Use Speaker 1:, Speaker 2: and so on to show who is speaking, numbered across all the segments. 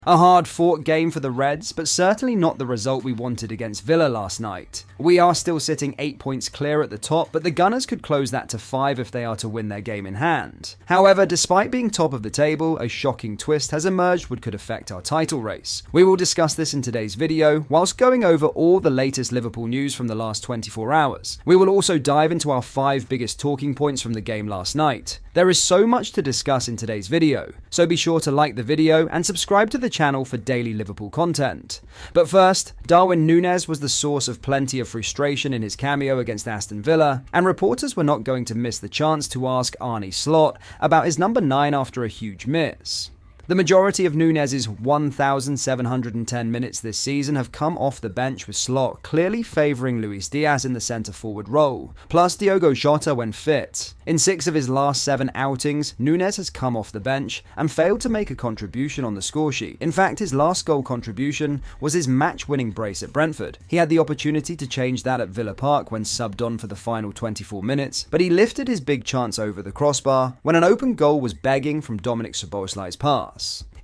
Speaker 1: A hard-fought game for the Reds, but certainly not the result we wanted against Villa last night. We are still sitting 8 points clear at the top, but the Gunners could close that to 5 if they are to win their game in hand. However, despite being top of the table, a shocking twist has emerged which could affect our title race. We will discuss this in today's video, whilst going over all the latest Liverpool news from the last 24 hours. We will also dive into our 5 biggest talking points from the game last night. There is so much to discuss in today's video, so be sure to like the video and subscribe to the channel for daily Liverpool content. But first, Darwin Nunez was the source of plenty of frustration in his cameo against Aston Villa, and reporters were not going to miss the chance to ask Arne Slot about his number 9 after a huge miss. The majority of Nunez's 1,710 minutes this season have come off the bench, with Slot clearly favouring Luis Diaz in the centre-forward role, plus Diogo Jota when fit. In 6 of his last 7 outings, Nunez has come off the bench and failed to make a contribution on the scoresheet. In fact, his last goal contribution was his match-winning brace at Brentford. He had the opportunity to change that at Villa Park when subbed on for the final 24 minutes, but he lifted his big chance over the crossbar when an open goal was begging from Dominik Szoboszlai's pass.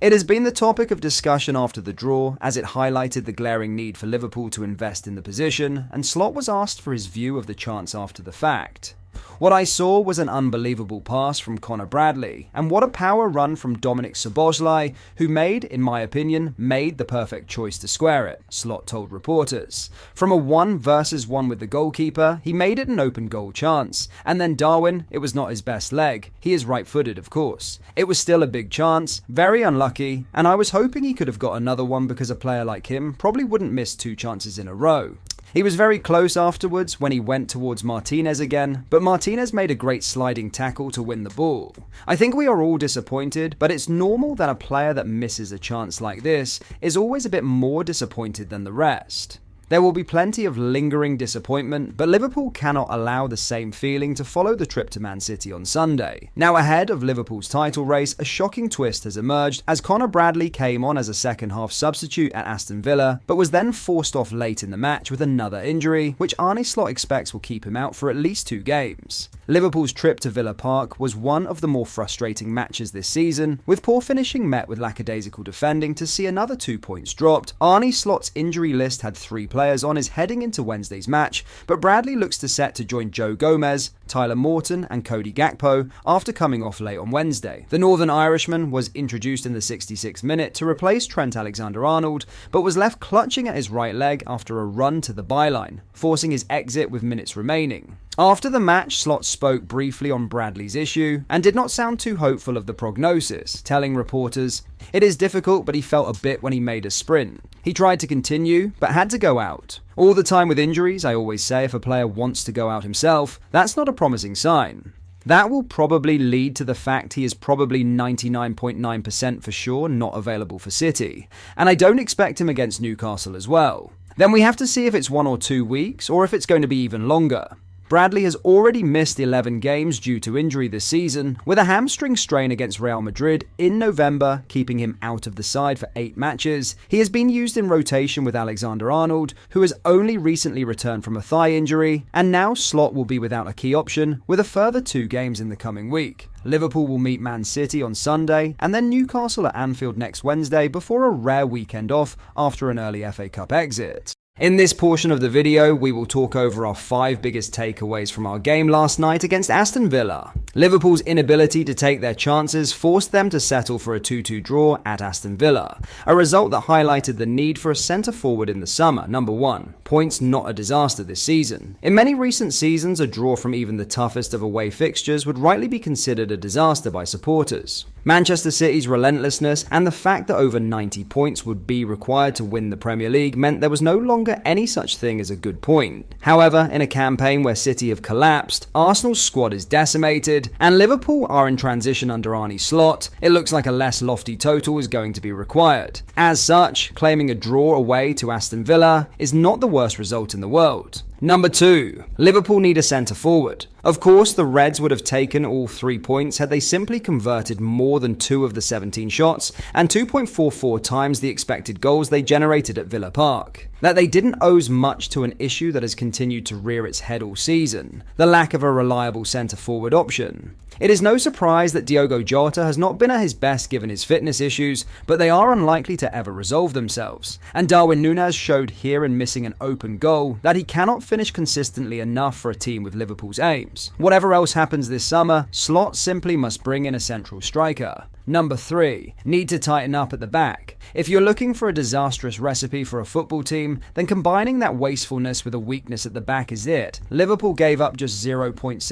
Speaker 1: It has been the topic of discussion after the draw, as it highlighted the glaring need for Liverpool to invest in the position, and Slot was asked for his view of the chance after the fact. What I saw was an unbelievable pass from Conor Bradley, and what a power run from Dominik Szoboszlai, who in my opinion, made the perfect choice to square it, Slot told reporters. From a 1 versus 1 with the goalkeeper, he made it an open goal chance, and then Darwin, it was not his best leg. He is right-footed, of course. It was still a big chance, very unlucky, and I was hoping he could have got another one because a player like him probably wouldn't miss 2 chances in a row. He was very close afterwards when he went towards Martinez again, but Martinez made a great sliding tackle to win the ball. I think we are all disappointed, but it's normal that a player that misses a chance like this is always a bit more disappointed than the rest. There will be plenty of lingering disappointment, but Liverpool cannot allow the same feeling to follow the trip to Man City on Sunday. Now, ahead of Liverpool's title race, a shocking twist has emerged as Conor Bradley came on as a second-half substitute at Aston Villa, but was then forced off late in the match with another injury, which Arne Slot expects will keep him out for at least 2 games. Liverpool's trip to Villa Park was one of the more frustrating matches this season, with poor finishing met with lackadaisical defending to see another 2 points dropped. Arne Slot's injury list had 3 players on is heading into Wednesday's match, but Bradley looks to set to join Joe Gomez, Tyler Morton and Cody Gakpo after coming off late on Wednesday. The Northern Irishman was introduced in the 66th minute to replace Trent Alexander-Arnold, but was left clutching at his right leg after a run to the byline, forcing his exit with minutes remaining. After the match, Slot spoke briefly on Bradley's issue and did not sound too hopeful of the prognosis, telling reporters, "It is difficult, but he felt a bit when he made a sprint. He tried to continue, but had to go out. All the time with injuries, I always say if a player wants to go out himself, that's not a promising sign." That will probably lead to the fact he is probably 99.9% for sure not available for City, and I don't expect him against Newcastle as well. Then we have to see if it's 1 or 2 weeks, or if it's going to be even longer. Bradley has already missed 11 games due to injury this season, with a hamstring strain against Real Madrid in November, keeping him out of the side for 8 matches. He has been used in rotation with Alexander-Arnold, who has only recently returned from a thigh injury, and now Slot will be without a key option, with a further 2 games in the coming week. Liverpool will meet Man City on Sunday, and then Newcastle at Anfield next Wednesday before a rare weekend off after an early FA Cup exit. In this portion of the video, we will talk over our 5 biggest takeaways from our game last night against Aston Villa. Liverpool's inability to take their chances forced them to settle for a 2-2 draw at Aston Villa, a result that highlighted the need for a centre-forward in the summer. Number 1. Points not a disaster this season. In many recent seasons, a draw from even the toughest of away fixtures would rightly be considered a disaster by supporters. Manchester City's relentlessness and the fact that over 90 points would be required to win the Premier League meant there was no longer any such thing as a good point. However, in a campaign where City have collapsed, Arsenal's squad is decimated, and Liverpool are in transition under Arne Slot, it looks like a less lofty total is going to be required. As such, claiming a draw away to Aston Villa is not the worst result in the world. Number 2. Liverpool need a centre-forward. Of course, the Reds would have taken all 3 points had they simply converted more than 2 of the 17 shots and 2.44 times the expected goals they generated at Villa Park. that they didn't owe much to an issue that has continued to rear its head all season: the lack of a reliable centre-forward option. It is no surprise that Diogo Jota has not been at his best given his fitness issues, but they are unlikely to ever resolve themselves. And Darwin Nunez showed here in missing an open goal that he cannot finish consistently enough for a team with Liverpool's aims. Whatever else happens this summer, Slot simply must bring in a central striker. Number 3. Need to tighten up at the back. If you're looking for a disastrous recipe for a football team, then combining that wastefulness with a weakness at the back is it. Liverpool gave up just 0.73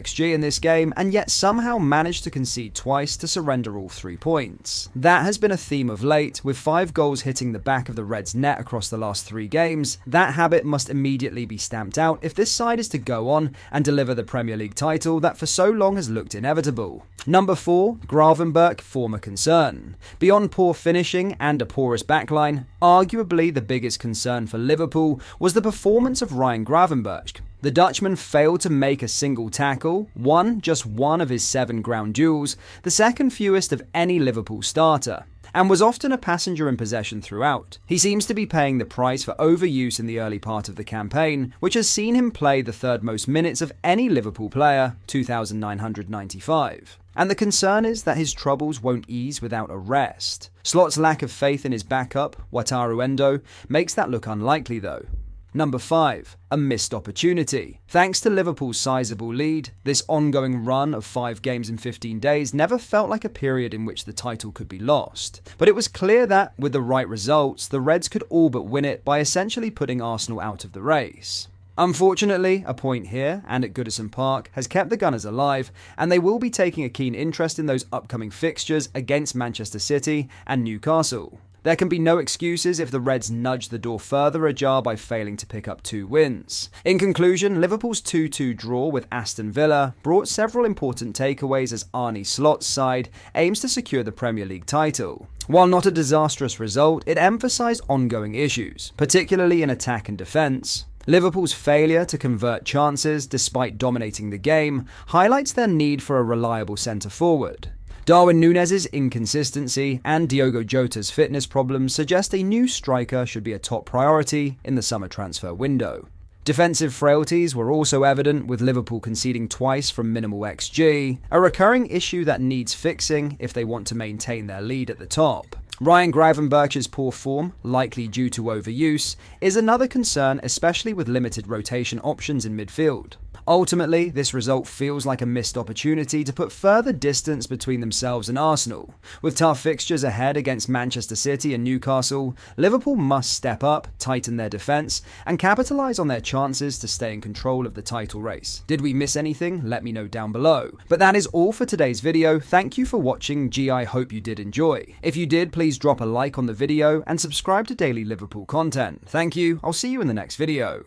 Speaker 1: XG in this game, and yet somehow managed to concede twice to surrender all 3 points. That has been a theme of late, with 5 goals hitting the back of the Reds' net across the last 3 games. That habit must immediately be stamped out if this side is to go on and deliver the Premier League title that for so long has looked inevitable. Number 4. Gravenberch, former concern. Beyond poor finishing and a porous backline, arguably the biggest concern for Liverpool was the performance of Ryan Gravenberch. The Dutchman failed to make a single tackle, won just 1 of his 7 ground duels, the second fewest of any Liverpool starter, and was often a passenger in possession throughout. He seems to be paying the price for overuse in the early part of the campaign, which has seen him play the 3rd most minutes of any Liverpool player, 2,995. And the concern is that his troubles won't ease without a rest. Slot's lack of faith in his backup, Wataru Endo, makes that look unlikely though. Number 5. A missed opportunity. Thanks to Liverpool's sizable lead, this ongoing run of 5 games in 15 days never felt like a period in which the title could be lost. But it was clear that, with the right results, the Reds could all but win it by essentially putting Arsenal out of the race. Unfortunately, a point here and at Goodison Park has kept the Gunners alive, and they will be taking a keen interest in those upcoming fixtures against Manchester City and Newcastle. There can be no excuses if the Reds nudge the door further ajar by failing to pick up 2 wins. In conclusion, Liverpool's 2-2 draw with Aston Villa brought several important takeaways as Arne Slot's side aims to secure the Premier League title. While not a disastrous result, it emphasised ongoing issues, particularly in attack and defence. Liverpool's failure to convert chances despite dominating the game highlights their need for a reliable centre-forward. Darwin Nunez's inconsistency and Diogo Jota's fitness problems suggest a new striker should be a top priority in the summer transfer window. Defensive frailties were also evident, with Liverpool conceding twice from minimal XG, a recurring issue that needs fixing if they want to maintain their lead at the top. Ryan Gravenberch's poor form, likely due to overuse, is another concern, especially with limited rotation options in midfield. Ultimately, this result feels like a missed opportunity to put further distance between themselves and Arsenal. With tough fixtures ahead against Manchester City and Newcastle, Liverpool must step up, tighten their defence, and capitalise on their chances to stay in control of the title race. Did we miss anything? Let me know down below. But that is all for today's video. Thank you for watching. I hope you did enjoy. If you did, please drop a like on the video and subscribe to daily Liverpool content. Thank you. I'll see you in the next video.